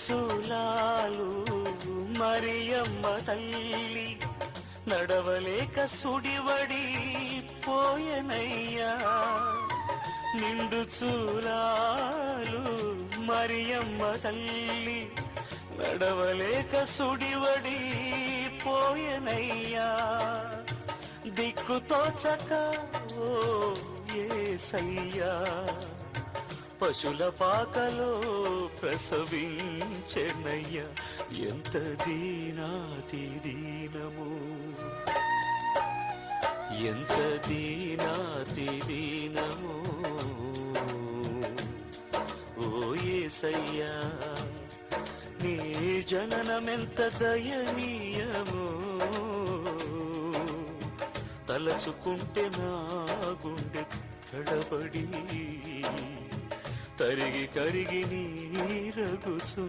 చూలాలు మరియమ్మ తల్లి నడవలేక సుడివడి పోయనయ్యా. నిండు చూలాలు మరియమ్మ తల్లి నడవలేక సుడివడి పోయనయ్యా. దిక్కుతోచక ఓ యేసయ్యా పశుల పాకలో ప్రసవించెనయ్యా. ఎంత దీనాతి దీనము, ఎంత దీనాతి దీనము ఓ యేసయ్యా. నీ జననమెంత దయనీయము, తలచుకుంటే నా గుండె తడబడి తరిగి కరిగి నీరగుచు